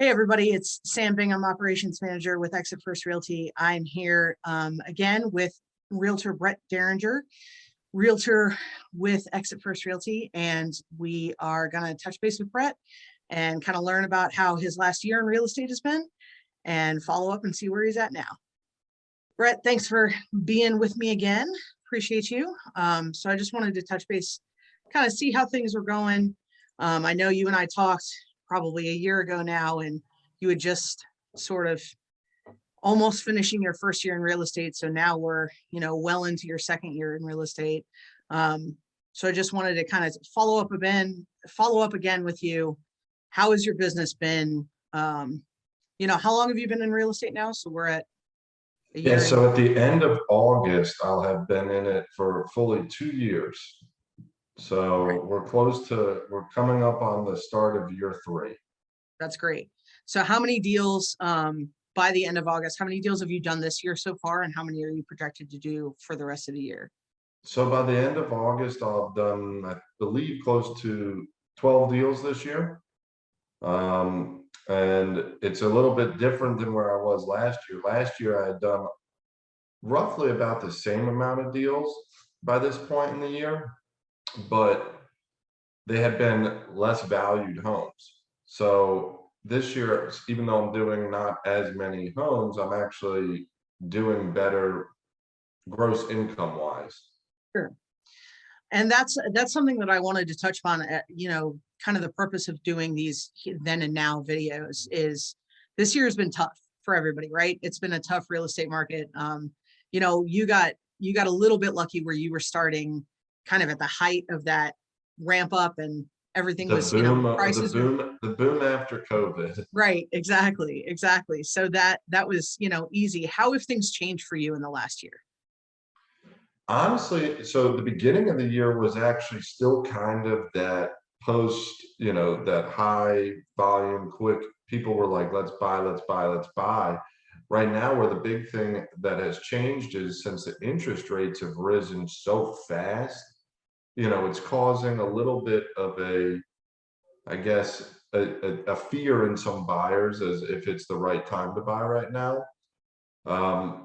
Hey, everybody, it's Sam Bingham, Operations Manager with Exit First Realty. I'm here again with Realtor Brett Derringer, Realtor with Exit First Realty, and we are going to touch base with Brett and kind of learn about how his last year in real estate has been and follow up and see where he's at now. Brett, thanks for being with me again. Appreciate you. So I just wanted to touch base, kind of see how things were going. I know you and I talked probably a year ago now, and you had just sort of almost finishing your first year in real estate. So now we're, well into your second year in real estate. So I just wanted to kind of follow up again with you. How has your business been? How long have you been in real estate now? So we're at a year. Yeah, so at the end of August, I'll have been in it for fully 2 years. So we're coming up on the start of year 3. That's great. So how many deals by the end of August, how many deals have you done this year so far, and how many are you projected to do for the rest of the year? So by the end of August, I'll have done, I believe, close to 12 deals this year. And it's a little bit different than where I was last year. Last year, I had done roughly about the same amount of deals by this point in the year, but they had been less valued homes. So this year, even though I'm doing not as many homes, I'm actually doing better gross income wise. Sure. And that's something that I wanted to touch on at, kind of the purpose of doing these then and now videos is this year has been tough for everybody, right? It's been a tough real estate market. You got a little bit lucky where you were starting kind of at the height of that ramp up, and everything was, prices the boom after COVID. Right, exactly. So that was, easy. How have things changed for you in the last year? Honestly, so the beginning of the year was actually still kind of that post, that high volume, quick, people were like, let's buy. Right now, where the big thing that has changed is since the interest rates have risen so fast, it's causing a little bit of I guess, a fear in some buyers as if it's the right time to buy right now.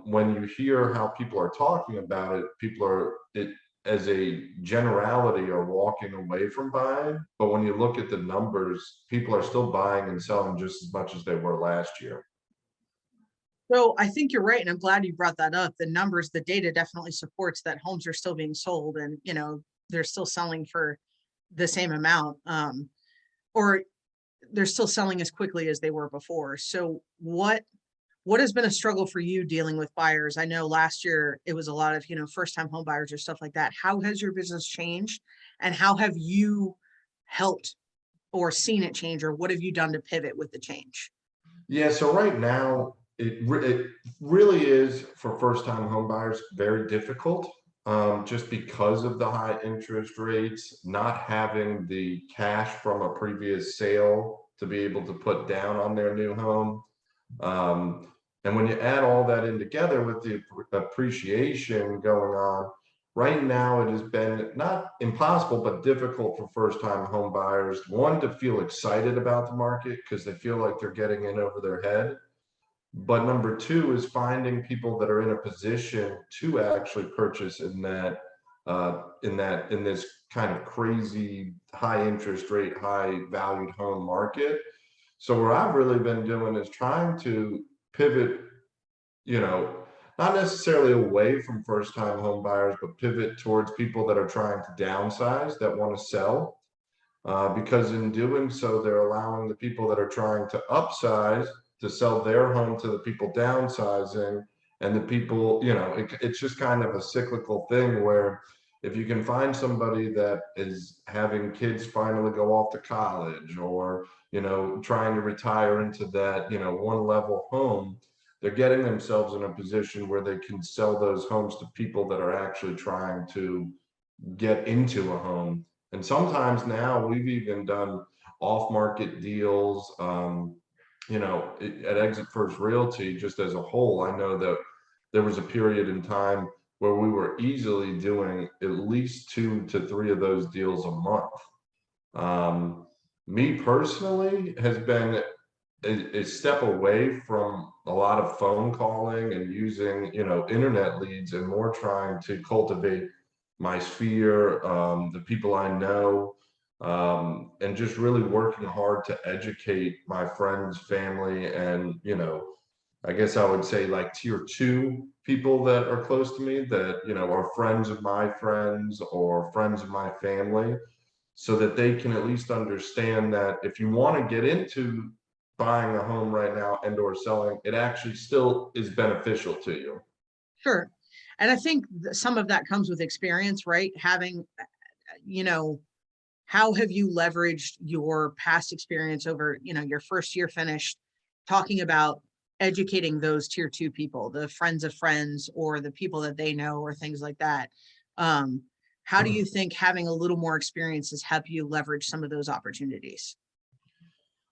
When you hear how people are talking about it, as a generality, are walking away from buying. But when you look at the numbers, people are still buying and selling just as much as they were last year. So I think you're right, and I'm glad you brought that up. The numbers, the data definitely supports that homes are still being sold, and they're still selling for the same amount, or they're still selling as quickly as they were before. So what has been a struggle for you dealing with buyers? I know last year it was a lot of first-time home buyers or stuff like that. How has your business changed, and how have you helped or seen it change, or what have you done to pivot with the change? Yeah, so right now it really is for first-time home buyers very difficult, just because of the high interest rates, not having the cash from a previous sale to be able to put down on their new home. And when you add all that in together with the appreciation going on, right now it has been not impossible, but difficult for first-time home buyers, one, to feel excited about the market because they feel like they're getting in over their head. But number two is finding people that are in a position to actually purchase in this kind of crazy high interest rate, high valued home market. So what I've really been doing is trying to pivot, not necessarily away from first-time home buyers, but pivot towards people that are trying to downsize, that want to sell. Because in doing so, they're allowing the people that are trying to upsize to sell their home to the people downsizing, and the people, it's just kind of a cyclical thing where if you can find somebody that is having kids finally go off to college, or trying to retire into that one level home, they're getting themselves in a position where they can sell those homes to people that are actually trying to get into a home. And sometimes now we've even done off-market deals. At Exit First Realty, just as a whole, I know that there was a period in time where we were easily doing at least 2 to 3 of those deals a month. Me personally has been is step away from a lot of phone calling and using, internet leads, and more trying to cultivate my sphere, the people I know, and just really working hard to educate my friends, family, and, I guess I would say like tier two people that are close to me that, are friends of my friends or friends of my family, so that they can at least understand that if you want to get into buying a home right now and or selling, it actually still is beneficial to you. Sure. And I think some of that comes with experience, right? Having, you know, how have you leveraged your past experience over, your first year finished, talking about educating those tier two people, the friends of friends, or the people that they know, or things like that. How do you think having a little more experience has helped you leverage some of those opportunities?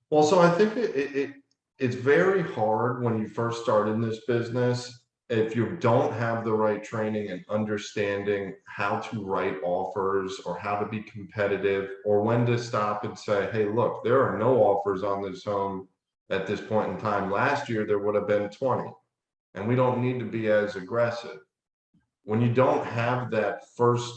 Well, so I think it's very hard when you first start in this business if you don't have the right training and understanding how to write offers or how to be competitive or when to stop and say, hey, look, there are no offers on this home at this point in time. Last year, there would have been 20, and we don't need to be as aggressive. When you don't have that first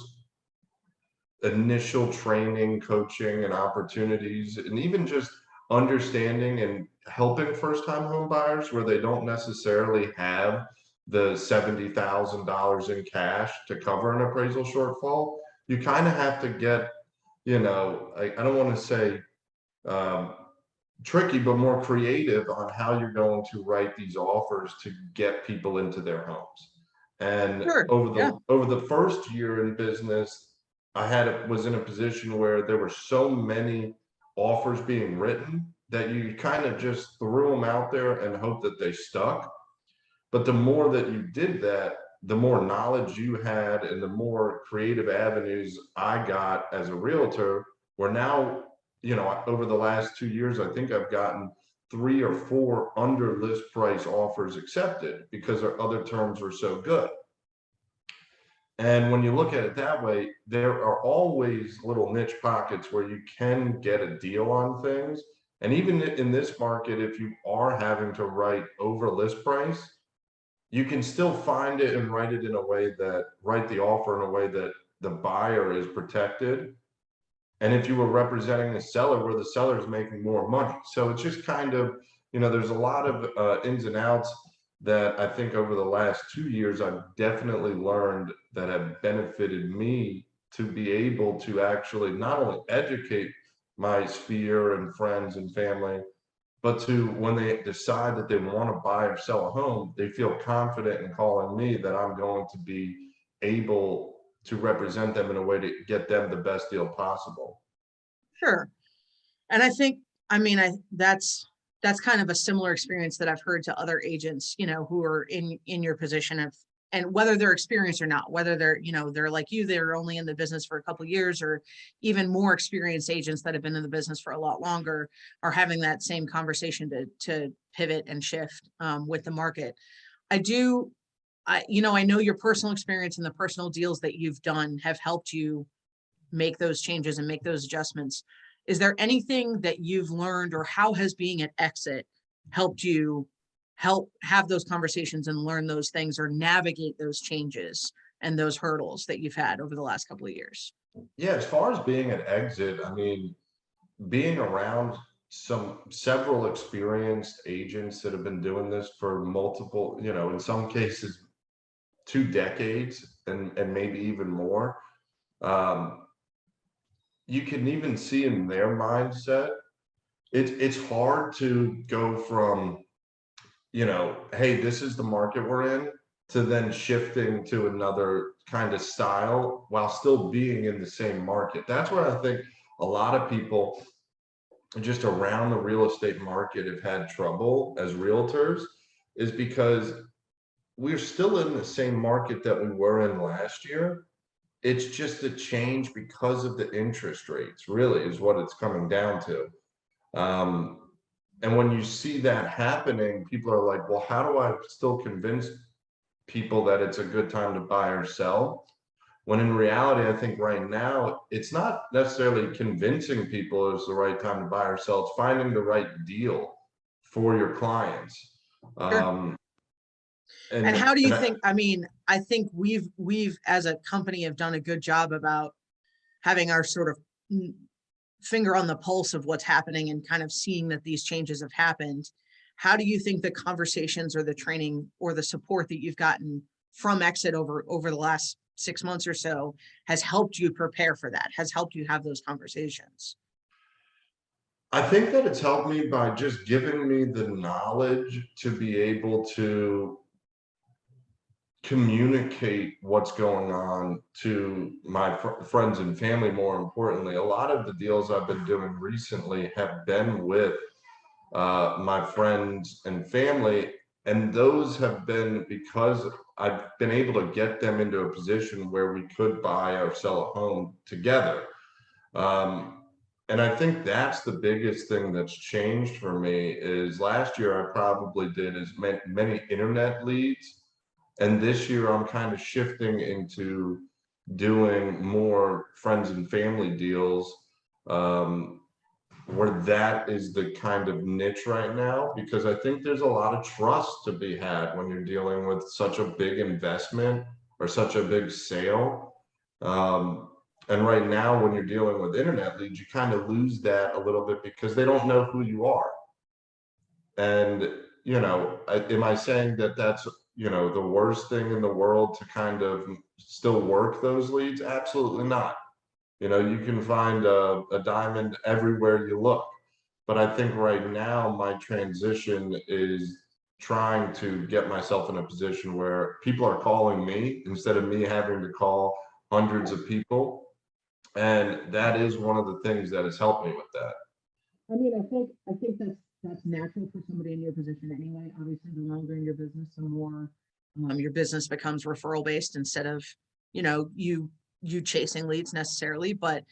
initial training, coaching, and opportunities, and even just understanding and helping first-time home buyers where they don't necessarily have the $70,000 in cash to cover an appraisal shortfall, you kind of have to get, I don't want to say um, tricky, but more creative on how you're going to write these offers to get people into their homes. And Sure. over Yeah. the first year in business, was in a position where there were so many offers being written that you kind of just threw them out there and hope that they stuck. But the more that you did that, the more knowledge you had and the more creative avenues I got as a realtor, where now, over the last 2 years, I think I've gotten 3 or 4 under list price offers accepted because our other terms were so good. And when you look at it that way, there are always little niche pockets where you can get a deal on things. And even in this market, if you are having to write over list price, you can still find it and write the offer in a way that the buyer is protected. And if you were representing the seller, where the seller is making more money. So it's just kind of, there's a lot of ins and outs that I think over the last 2 years, I've definitely learned that have benefited me to be able to actually not only educate my sphere and friends and family, but to when they decide that they want to buy or sell a home, they feel confident in calling me that I'm going to be able to represent them in a way to get them the best deal possible. Sure. And I think, I mean, that's kind of a similar experience that I've heard to other agents, who are in your position of, and whether they're experienced or not, whether they're like you, they're only in the business for a couple of years, or even more experienced agents that have been in the business for a lot longer are having that same conversation to pivot and shift with the market. I know your personal experience and the personal deals that you've done have helped you make those changes and make those adjustments. Is there anything that you've learned, or how has being at exit helped you help have those conversations and learn those things, or navigate those changes and those hurdles that you've had over the last couple of years? Yeah, as far as being an exit, I mean, being around several experienced agents that have been doing this for multiple, in some cases 2 decades and maybe even more. Um, you can even see in their mindset, it's hard to go from, hey, this is the market we're in, to then shifting to another kind of style while still being in the same market. That's where I think a lot of people just around the real estate market have had trouble as realtors, is because we're still in the same market that we were in last year. It's just a change because of the interest rates, really, is what it's coming down to. Um, and when you see that happening, people are like, well, how do I still convince people that it's a good time to buy or sell? When in reality, I think right now, it's not necessarily convincing people it's the right time to buy or sell, it's finding the right deal for your clients. Sure. Um, And and how do you and I, think, I mean, I think we've as a company have done a good job about having our sort of finger on the pulse of what's happening and kind of seeing that these changes have happened. How do you think the conversations or the training or the support that you've gotten from Exit over the last 6 months or so has helped you prepare for that, has helped you have those conversations? I think that it's helped me by just giving me the knowledge to be able to communicate what's going on to my friends and family. More importantly, a lot of the deals I've been doing recently have been with my friends and family, and those have been because I've been able to get them into a position where we could buy or sell a home together. Um, and I think that's the biggest thing that's changed for me is last year I probably did as many internet leads, and this year I'm kind of shifting into doing more friends and family deals, um, where that is the kind of niche right now, because I think there's a lot of trust to be had when you're dealing with such a big investment or such a big sale. Um, and right now, when you're dealing with internet leads, you kind of lose that a little bit because they don't know who you are. And, am I saying that that's, the worst thing in the world to kind of still work those leads? Absolutely not. You can find a diamond everywhere you look. But I think right now my transition is trying to get myself in a position where people are calling me instead of me having to call hundreds of people. And that is one of the things that has helped me with that. I mean, I think that's natural for somebody in your position anyway. Obviously, the longer in your business, the more your business becomes referral based instead of, you chasing leads necessarily. But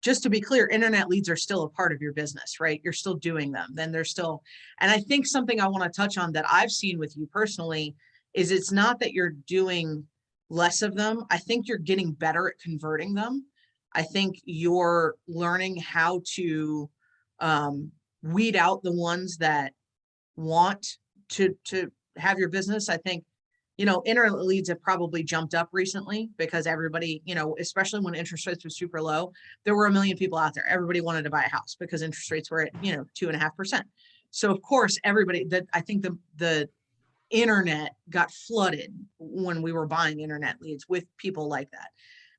just to be clear, internet leads are still a part of your business, right? You're still doing them. Then they're still, and I think something I want to touch on that I've seen with you personally is it's not that you're doing less of them. I think you're getting better at converting them. I think you're learning how to weed out the ones that want to have your business. I think, internet leads have probably jumped up recently because everybody, especially when interest rates were super low, there were a million people out there. Everybody wanted to buy a house because interest rates were at, 2.5%. So of course, everybody that I think the internet got flooded when we were buying internet leads with people like that.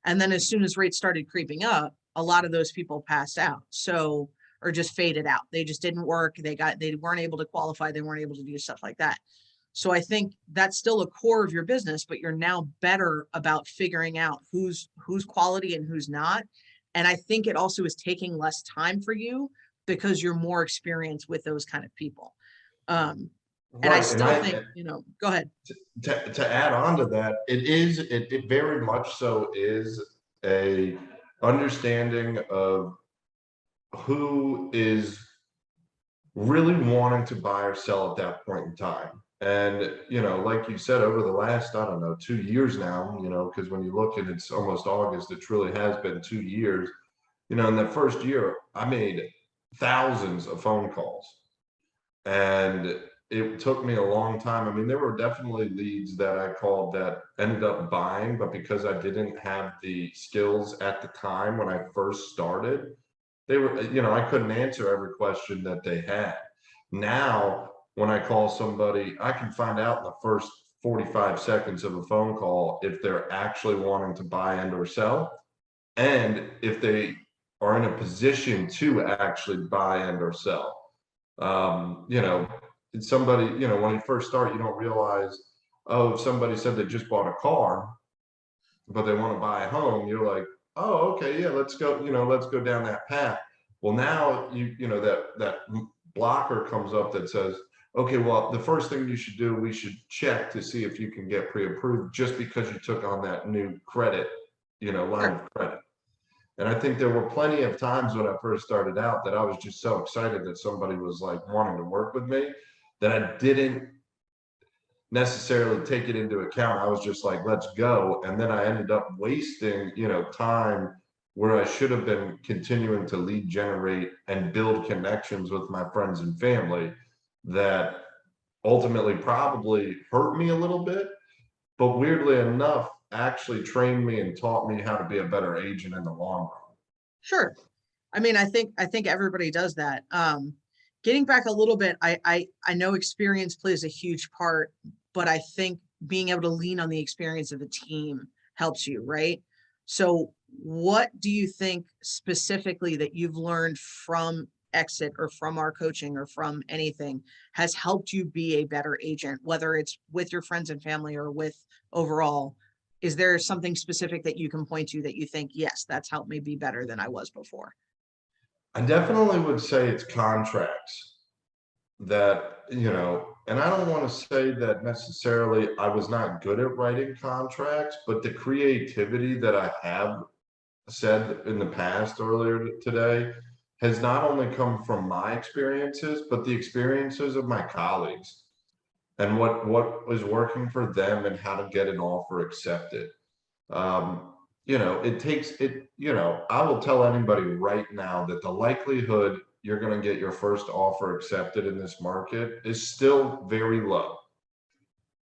And then as soon as rates started creeping up, a lot of those people passed out. So, or just faded out. They just didn't work. They weren't able to qualify. They weren't able to do stuff like that. So I think that's still a core of your business, but you're now better about figuring out who's quality and who's not. And I think it also is taking less time for you because you're more experienced with those kind of people. And I Right. And still think, go ahead. to add on to that, it very much so is a understanding of who is really wanting to buy or sell at that point in time. And, like you said, over the last, I don't know, 2 years now, because when you look and it's almost August, it truly has been 2 years. In the first year, I made thousands of phone calls. And it took me a long time. I mean, there were definitely leads that I called that ended up buying, but because I didn't have the skills at the time when I first started, they were, I couldn't answer every question that they had. Now, when I call somebody, I can find out in the first 45 seconds of a phone call if they're actually wanting to buy and or sell, and if they are in a position to actually buy and or sell. You know, it's somebody, when you first start, you don't realize, oh, if somebody said they just bought a car, but they want to buy a home, you're like, oh, okay, yeah, let's go down that path. Well, now that blocker comes up that says, okay, well, the first thing you should do, we should check to see if you can get pre-approved just because you took on that new credit, line of credit. And I think there were plenty of times when I first started out that I was just so excited that somebody was like wanting to work with me that I didn't necessarily take it into account. I was just like, let's go. And then I ended up wasting, time where I should have been continuing to lead generate and build connections with my friends and family that ultimately probably hurt me a little bit, but weirdly enough, actually trained me and taught me how to be a better agent in the long run. Sure. I mean, I think everybody does that. Getting back a little bit, I know experience plays a huge part, but I think being able to lean on the experience of the team helps you, right? So what do you think specifically that you've learned from exit or from our coaching or from anything has helped you be a better agent, whether it's with your friends and family or with overall? Is there something specific that you can point to that you think, yes, that's helped me be better than I was before? I definitely would say it's contracts that, and I don't want to say that necessarily I was not good at writing contracts, but the creativity that I have said in the past earlier today has not only come from my experiences, but the experiences of my colleagues and what was working for them and how to get an offer accepted. It takes it, I will tell anybody right now that the likelihood you're going to get your first offer accepted in this market is still very low.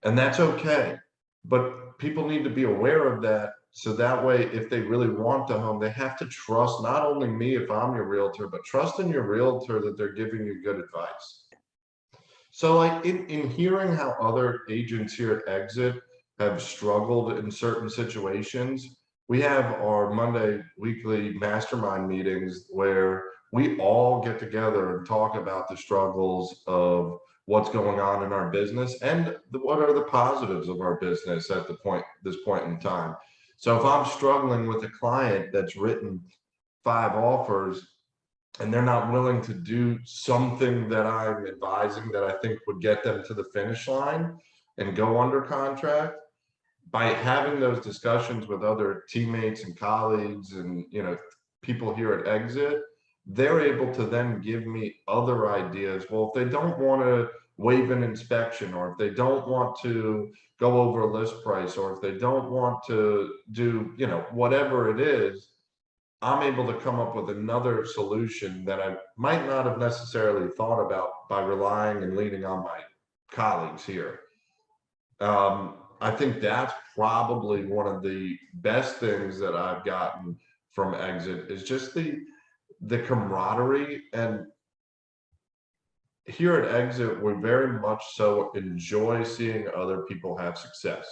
And that's okay. But people need to be aware of that. So that way, if they really want the home, they have to trust not only me if I'm your realtor, but trust in your realtor that they're giving you good advice. So like in hearing how other agents here at Exit have struggled in certain situations, we have our Monday weekly mastermind meetings where we all get together and talk about the struggles of what's going on in our business and what are the positives of our business at this point in time. So if I'm struggling with a client that's written 5 offers and they're not willing to do something that I'm advising that I think would get them to the finish line and go under contract, by having those discussions with other teammates and colleagues and people here at Exit, they're able to then give me other ideas. Well, if they don't want to waive an inspection, or if they don't want to go over a list price, or if they don't want to do whatever it is, I'm able to come up with another solution that I might not have necessarily thought about by relying and leaning on my colleagues here. I think that's probably one of the best things that I've gotten from Exit is just the camaraderie. And here at Exit, we very much so enjoy seeing other people have success.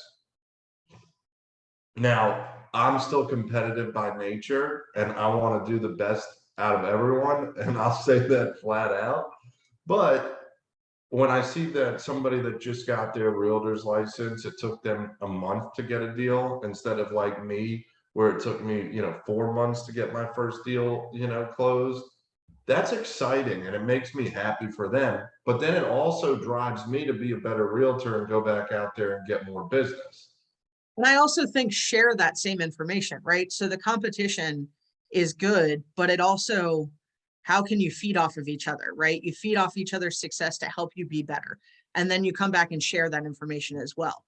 Now, I'm still competitive by nature and I want to do the best out of everyone. And I'll say that flat out. But when I see that somebody that just got their realtor's license, it took them a month to get a deal instead of like me, where it took me, 4 months to get my first deal, closed. That's exciting and it makes me happy for them. But then it also drives me to be a better realtor and go back out there and get more business. And I also think share that same information, right? So the competition is good, but it also, how can you feed off of each other, right? You feed off each other's success to help you be better. And then you come back and share that information as well.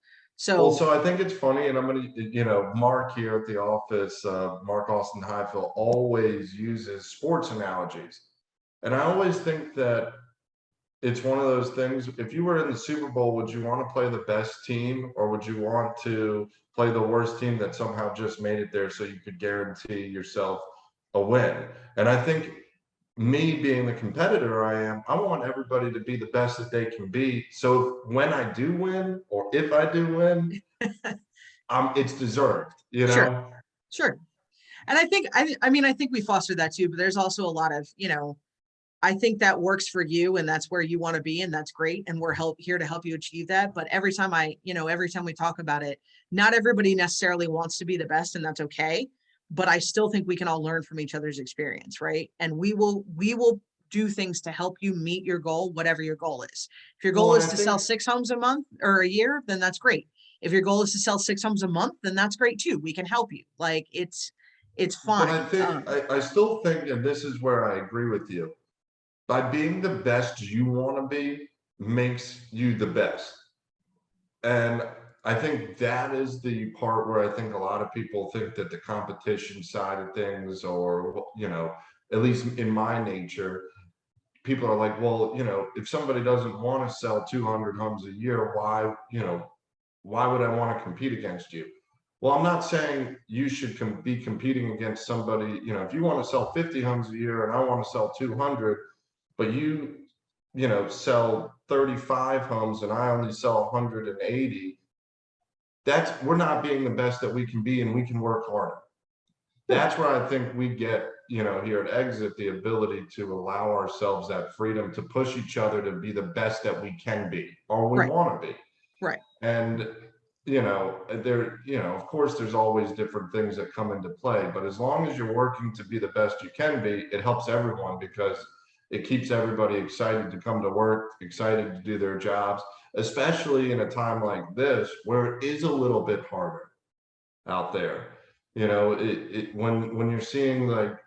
Well, So so I think it's funny, and I'm gonna, Marc here at the office, Marc Austin Highfield always uses sports analogies. And I always think that it's one of those things. If you were in the Super Bowl, would you want to play the best team, or would you want to play the worst team that somehow just made it there so you could guarantee yourself a win? And I think me being the competitor I am, I want everybody to be the best that they can be. So when I do win, or if I do win, it's deserved, sure, sure. And I think, I mean, I think we foster that too, but there's also a lot of, I think that works for you and that's where you want to be. And that's great. And we're here to help you achieve that. But every time every time we talk about it, not everybody necessarily wants to be the best, and that's okay. But I still think we can all learn from each other's experience, right? And we will do things to help you meet your goal, whatever your goal is. If your goal Well, and is I to think, sell 6 homes a month or a year, then that's great. If your goal is to sell 6 homes a month, then that's great too. We can help you. Like it's but I fine. think, I still think, and this is where I agree with you, by being the best you want to be makes you the best. And I think that is the part where I think a lot of people think that the competition side of things, or, at least in my nature, people are like, well, if somebody doesn't want to sell 200 homes a year, why, why would I want to compete against you? Well, I'm not saying you should be competing against somebody, if you want to sell 50 homes a year and I want to sell 200, but sell 35 homes and I only sell 180, we're not being the best that we can be, and we can work harder. That's where I think we get, here at Exit, the ability to allow ourselves that freedom to push each other to be the best that we can be, or we Right. want to be. Right. And, of course, there's always different things that come into play, but as long as you're working to be the best you can be, it helps everyone, because it keeps everybody excited to come to work, excited to do their jobs, especially in a time like this where it is a little bit harder out there. When you're seeing like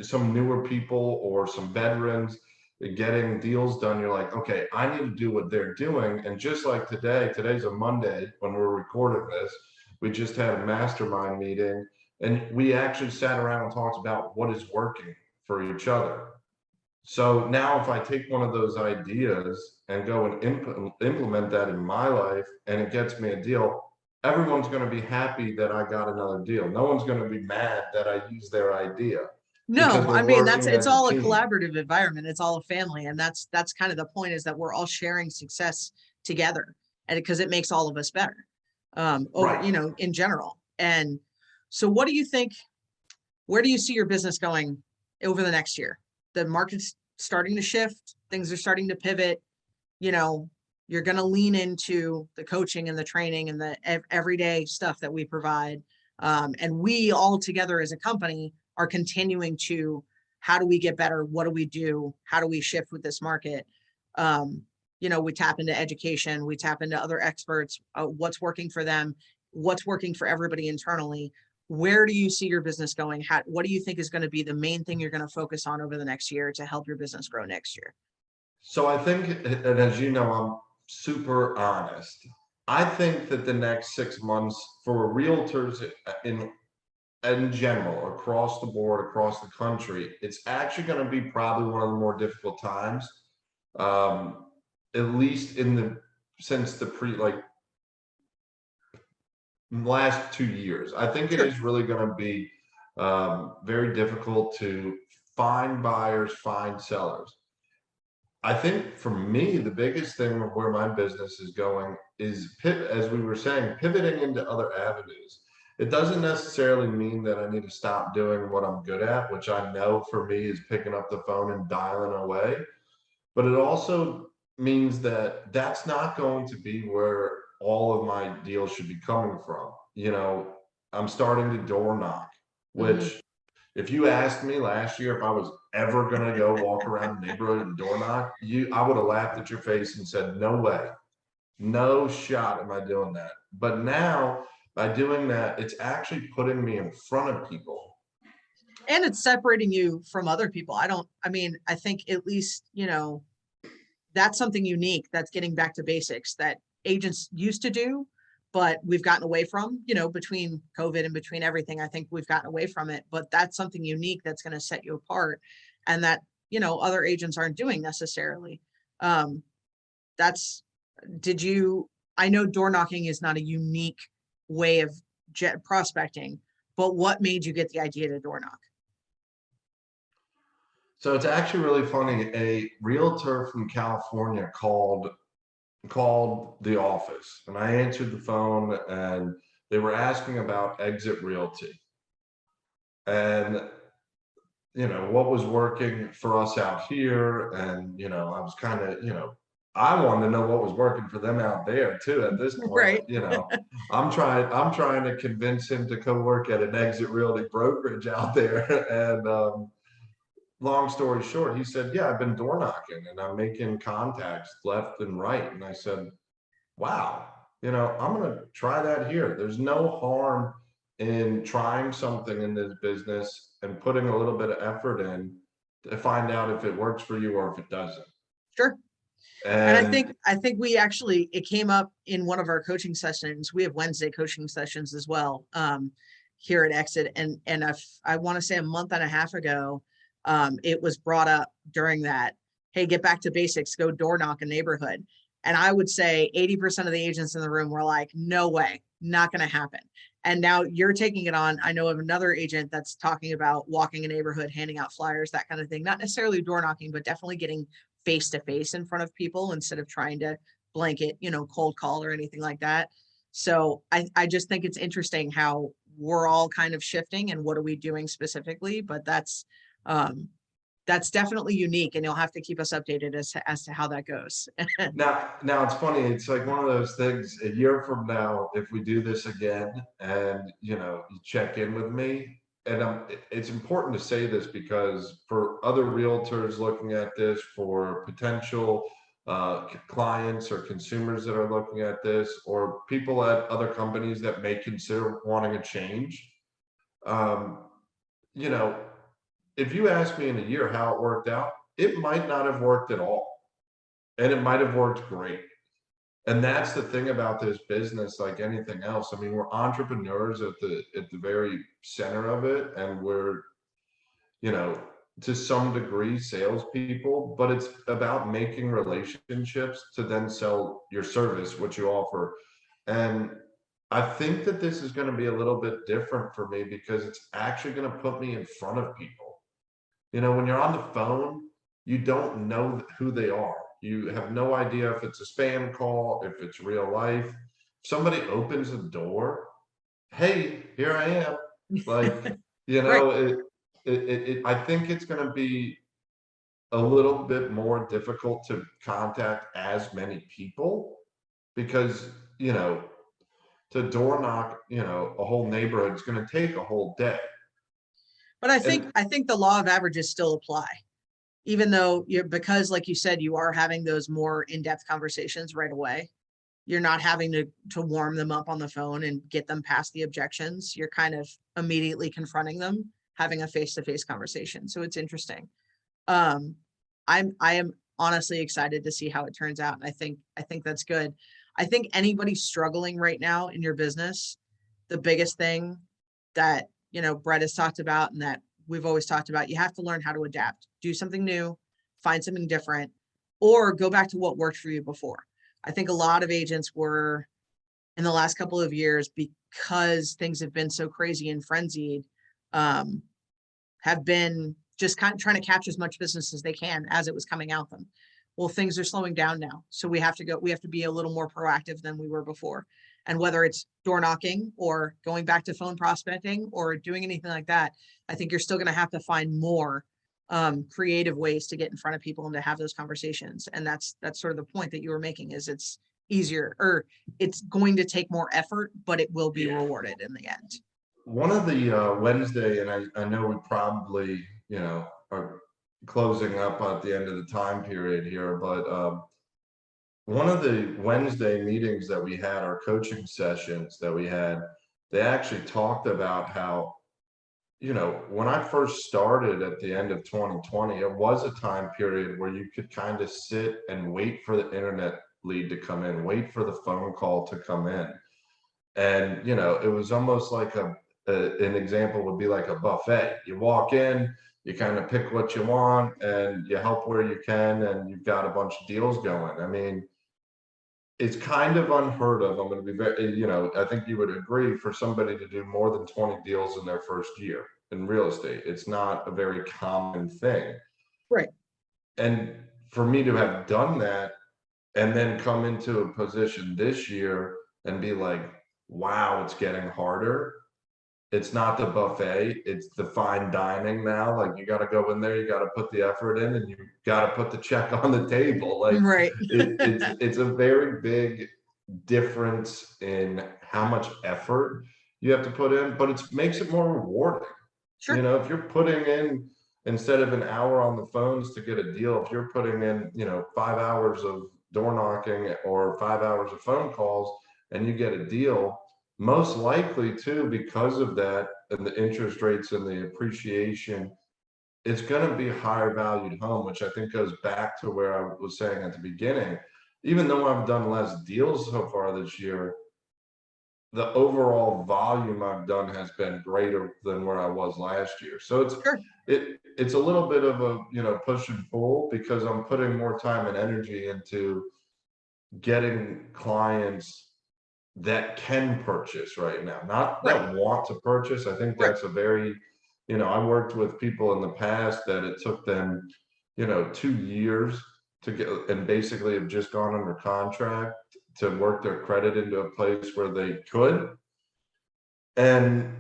some newer people or some veterans getting deals done, you're like, okay, I need to do what they're doing. And just like today's a Monday when we're recording this, we just had a mastermind meeting, and we actually sat around and talked about what is working for each other. So now if I take one of those ideas and go and implement that in my life, and it gets me a deal, everyone's going to be happy that I got another deal. No one's going to be mad that I used their idea, because No, I we're mean, working it's as a all a team. collaborative environment. It's all a family. And that's kind of the point, is that we're all sharing success together, and because it makes all of us better, Right. in general. And so what do you think, where do you see your business going over the next year? The market's starting to shift. Things are starting to pivot. You're going to lean into the coaching and the training and the everyday stuff that we provide. And we all together as a company are continuing to, how do we get better? What do we do? How do we shift with this market? We tap into education, we tap into other experts, what's working for them, what's working for everybody internally. Where do you see your business going? What do you think is going to be the main thing you're going to focus on over the next year to help your business grow next year? So I think, and as you know, I'm super honest. I think that the next 6 months for realtors in general, across the board, across the country, it's actually going to be probably one of the more difficult times, at least since the last 2 years. I think it Sure. is really going to be very difficult to find buyers, find sellers. I think for me, the biggest thing of where my business is going is, as we were saying, pivoting into other avenues. It doesn't necessarily mean that I need to stop doing what I'm good at, which I know for me is picking up the phone and dialing away. But it also means that that's not going to be where all of my deals should be coming from. I'm starting to door knock, Mm-hmm. which, if you asked me last year if I was ever going to go walk around the neighborhood and door knock, I would have laughed at your face and said, no way, no shot am I doing that. But now, by doing that, it's actually putting me in front of people. And it's separating you from other people. I think at least, that's something unique, that's getting back to basics that agents used to do, but we've gotten away from, between COVID and between everything. I think we've gotten away from it, but that's something unique that's going to set you apart, and that, other agents aren't doing necessarily. I know door knocking is not a unique way of prospecting, but what made you get the idea to door knock? So it's actually really funny. A realtor from California called the office, and I answered the phone, and they were asking about Exit Realty and what was working for us out here. And I was kind of, I wanted to know what was working for them out there too at this point. Right. I'm trying to convince him to come work at an Exit Realty brokerage out there. And long story short, he said, yeah, I've been door knocking and I'm making contacts left and right. And I said, wow, I'm going to try that here. There's no harm in trying something in this business and putting a little bit of effort in to find out if it works for you or if it doesn't. Sure. And And I think it came up in one of our coaching sessions. We have Wednesday coaching sessions as well, here at Exit. And if I want to say a month and a half ago, it was brought up during that. hey, get back to basics, go door knock a neighborhood. And I would say 80% of the agents in the room were like, no way, not going to happen. And now you're taking it on. I know of another agent that's talking about walking a neighborhood, handing out flyers, that kind of thing. Not necessarily door knocking, but definitely getting face to face in front of people instead of trying to blanket, cold call or anything like that. So I just think it's interesting how we're all kind of shifting and what are we doing specifically, but that's definitely unique, and you'll have to keep us updated as to how that goes. Now it's funny. It's like one of those things. A year from now, if we do this again, and you check in with me, and it's important to say this because for other realtors looking at this, for potential clients or consumers that are looking at this, or people at other companies that may consider wanting a change, um, you know, if you ask me in a year how it worked out, it might not have worked at all. And it might have worked great. And that's the thing about this business, like anything else. I mean, we're entrepreneurs at the very center of it, and we're, you know, to some degree salespeople, but it's about making relationships to then sell your service, what you offer. And I think that this is going to be a little bit different for me because it's actually going to put me in front of people. When you're on the phone, you don't know who they are. You have no idea if it's a spam call, if it's real life. If somebody opens the door, hey, here I am. Like, Right. I think it's going to be a little bit more difficult to contact as many people because, to door knock, a whole neighborhood is going to take a whole day. But I And think the law of averages still apply, even though because like you said, you are having those more in-depth conversations right away. You're not having to warm them up on the phone and get them past the objections. You're kind of immediately confronting them, having a face-to-face conversation. So it's interesting. I am honestly excited to see how it turns out. And I think that's good. I think anybody struggling right now in your business, the biggest thing that, Brett has talked about and that we've always talked about, you have to learn how to adapt, do something new, find something different, or go back to what worked for you before. I think a lot of agents were in the last couple of years, because things have been so crazy and frenzied, have been just kind of trying to capture as much business as they can as it was coming out them. Well, things are slowing down now. So we have to be a little more proactive than we were before. And whether it's door knocking or going back to phone prospecting or doing anything like that, I think you're still going to have to find more creative ways to get in front of people and to have those conversations. And that's sort of the point that you were making, is it's easier, or it's going to take more effort, but it will be rewarded in the end. One of the Wednesday, and I know we probably, are closing up at the end of the time period here, but one of the Wednesday meetings that we had, our coaching sessions that we had, they actually talked about how, when I first started at the end of 2020, it was a time period where you could kind of sit and wait for the internet lead to come in, wait for the phone call to come in. And, it was almost like an example would be like a buffet. You walk in, you kind of pick what you want and you help where you can, and you've got a bunch of deals going. I mean, it's kind of unheard of. I'm going to be very, I think you would agree, for somebody to do more than 20 deals in their first year in real estate. It's not a very common thing. Right. And for me to have done that and then come into a position this year and be like, wow, it's getting harder. It's not the buffet, it's the fine dining now. Like, you got to go in there, you got to put the effort in, and you got to put the check on the table. Like, right. it's a very big difference in how much effort you have to put in, but it makes it more rewarding. Sure. If you're putting in, instead of an hour on the phones to get a deal, if you're putting in, 5 hours of door knocking or 5 hours of phone calls and you get a deal, most likely too, because of that and the interest rates and the appreciation, it's going to be a higher valued home, which I think goes back to where I was saying at the beginning. Even though I've done less deals so far this year, the overall volume I've done has been greater than where I was last year. So Sure. it's a little bit of a, push and pull, because I'm putting more time and energy into getting clients that can purchase right now, not Right, that want to purchase. I think right, that's a very, I worked with people in the past that it took them, 2 years to get, and basically have just gone under contract to work their credit into a place where they could. And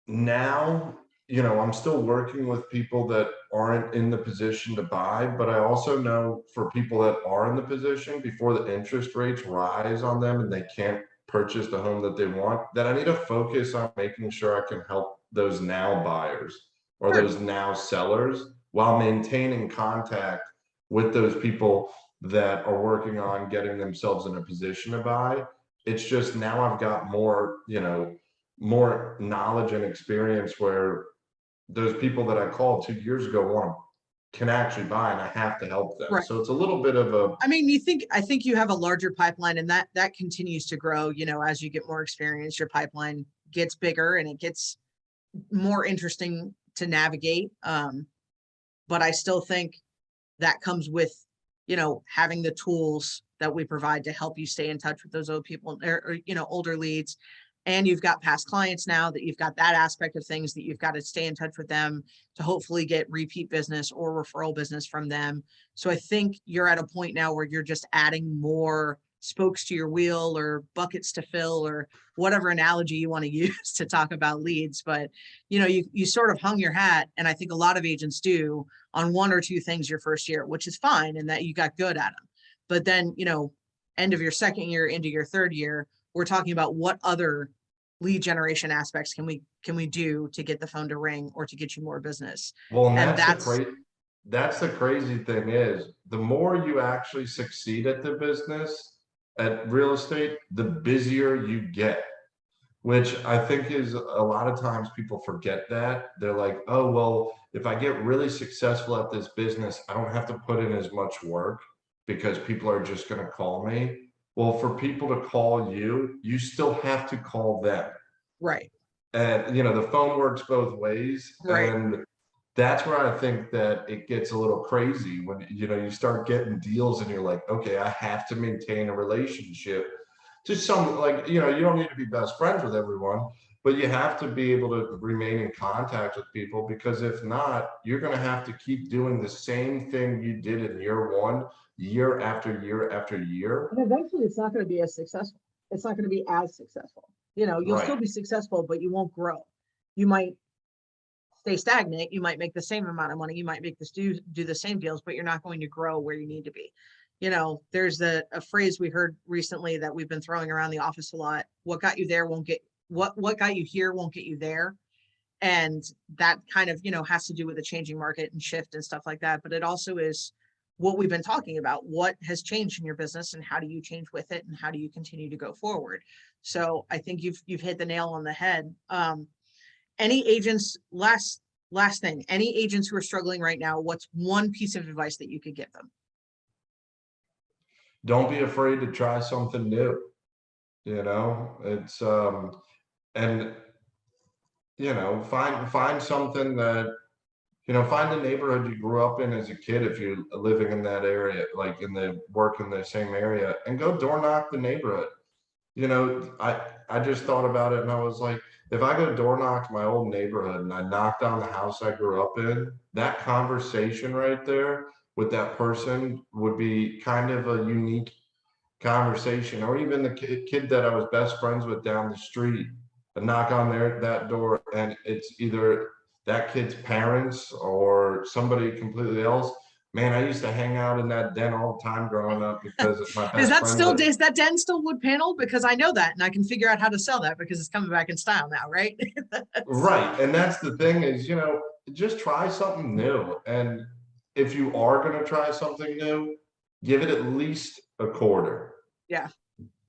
now, I'm still working with people that aren't in the position to buy, but I also know for people that are in the position, before the interest rates rise on them and they can't purchase the home that they want, that I need to focus on making sure I can help those now buyers or sure, those now sellers while maintaining contact with those people that are working on getting themselves in a position to buy. It's just now I've got more, more knowledge and experience where those people that I called 2 years ago can actually buy, and I have to help them. right. So it's a little bit of a, I mean, I think you have a larger pipeline, and that continues to grow, as you get more experience, your pipeline gets bigger and it gets more interesting to navigate. But I still think that comes with, having the tools that we provide to help you stay in touch with those old people or older leads. And you've got past clients now that you've got that aspect of things that you've got to stay in touch with them to hopefully get repeat business or referral business from them. So I think you're at a point now where you're just adding more spokes to your wheel or buckets to fill or whatever analogy you want to use to talk about leads. But, you sort of hung your hat, and I think a lot of agents do, on one or two things your first year, which is fine, and that you got good at them. But then, end of your second year into your third year, we're talking about what other lead generation aspects can we do to get the phone to ring or to get you more business. well, and And that's that's the crazy thing is, the more you actually succeed at the business, at real estate, the busier you get, which I think is a lot of times people forget that. They're like, oh, well, if I get really successful at this business, I don't have to put in as much work because people are just going to call me. Well, for people to call you, you still have to call them. right, And, the phone works both ways. right, And that's where I think that it gets a little crazy when, you start getting deals and you're like, okay, I have to maintain a relationship to some, like, you don't need to be best friends with everyone, but you have to be able to remain in contact with people, because if not, you're going to have to keep doing the same thing you did in year one, year after year after year. and eventually it's not going to be as successful. It's not going to be as successful. You'll still Right. be successful, but you won't grow. You might stay stagnant. You might make the same amount of money. You might make do the same deals, but you're not going to grow where you need to be. There's a phrase we heard recently that we've been throwing around the office a lot. What got you there won't get what got you here won't get you there. And that kind of, has to do with the changing market and shift and stuff like that. But it also is what we've been talking about. What has changed in your business and how do you change with it? And how do you continue to go forward? So I think you've hit the nail on the head. Any agents, last thing, any agents who are struggling right now, what's one piece of advice that you could give them? Don't be afraid to try something new. It's and find something that, find the neighborhood you grew up in as a kid, if you're living in that area, like work in the same area, and go door knock the neighborhood. I just thought about it and I was like, if I go door knock my old neighborhood and I knock down the house I grew up in, that conversation right there with that person would be kind of a unique conversation. Or even the kid that I was best friends with down the street, and knock on that door, and it's either that kid's parents or somebody completely else. Man, I used to hang out in that den all the time growing up because my best friend was, Is that den still wood paneled? Because I know that and I can figure out how to sell that because it's coming back in style now, right? right. And that's the thing is, just try something new. And if you are going to try something new, give it at least a quarter. Yeah.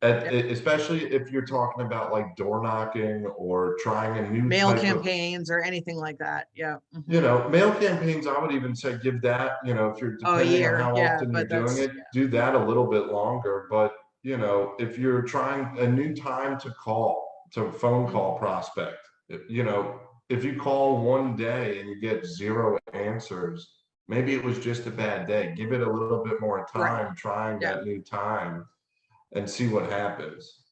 Especially if you're talking about like door knocking or trying a new Mail type of, campaigns or anything like that. Yeah. mail campaigns. I would even say give that, if you're Oh, a depending on year. how Yeah. often you're But doing that's, it, do that a little bit longer. But, if you're trying a new time to phone call prospect, if you call one day and you get 0 answers, maybe it was just a bad day. Give it a little bit more Right. time, trying Yeah. that new time, and see what happens.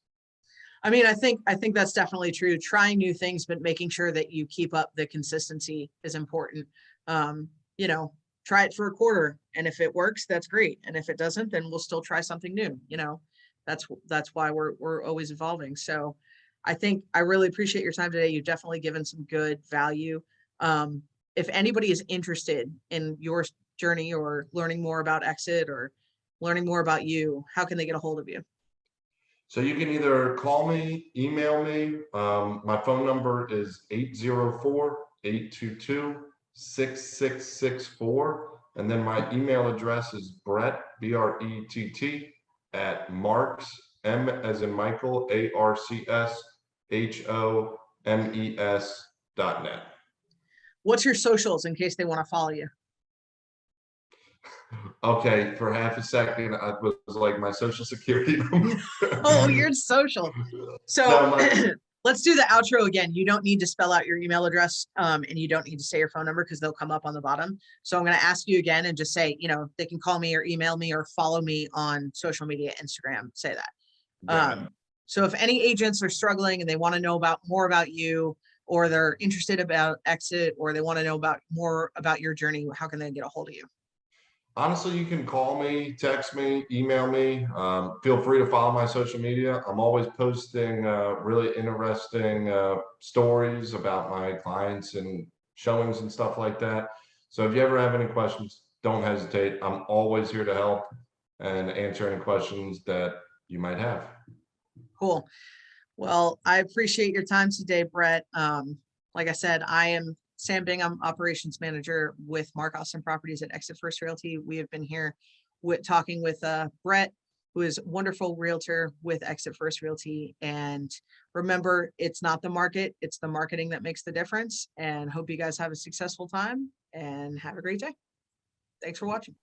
I mean, I think that's definitely true. Trying new things, but making sure that you keep up the consistency is important. You know, try it for a quarter, and if it works, that's great. And if it doesn't, then we'll still try something new. That's why we're always evolving. So I think I really appreciate your time today. You've definitely given some good value. If anybody is interested in your journey or learning more about Exit or learning more about you, how can they get a hold of you? So you can either call me, email me. My phone number is 804-822-6664. And then my email address is Brett, BRETT, at Marks, M as in Michael, ARCSHOMES.net. What's your socials in case they want to follow you? Okay, for half a second, I was like my social security number. Oh, you're social. So No, my let's do the outro again. You don't need to spell out your email address, and you don't need to say your phone number because they'll come up on the bottom. So I'm going to ask you again and just say, they can call me or email me or follow me on social media, Instagram, say that. got it. So if any agents are struggling and they want to know more about you, or they're interested about Exit, or they want to know more about your journey, how can they get a hold of you? Honestly, you can call me, text me, email me. Feel free to follow my social media. I'm always posting really interesting stories about my clients and showings and stuff like that. So if you ever have any questions, don't hesitate. I'm always here to help and answer any questions that you might have. Cool. Well, I appreciate your time today, Brett. Like I said, I am Sam Bing. I'm operations manager with Marc Properties at Exit First Realty. We have been here talking with Brett, who is a wonderful realtor with Exit First Realty. And remember, it's not the market, it's the marketing that makes the difference. And hope you guys have a successful time and have a great day. Thanks for watching.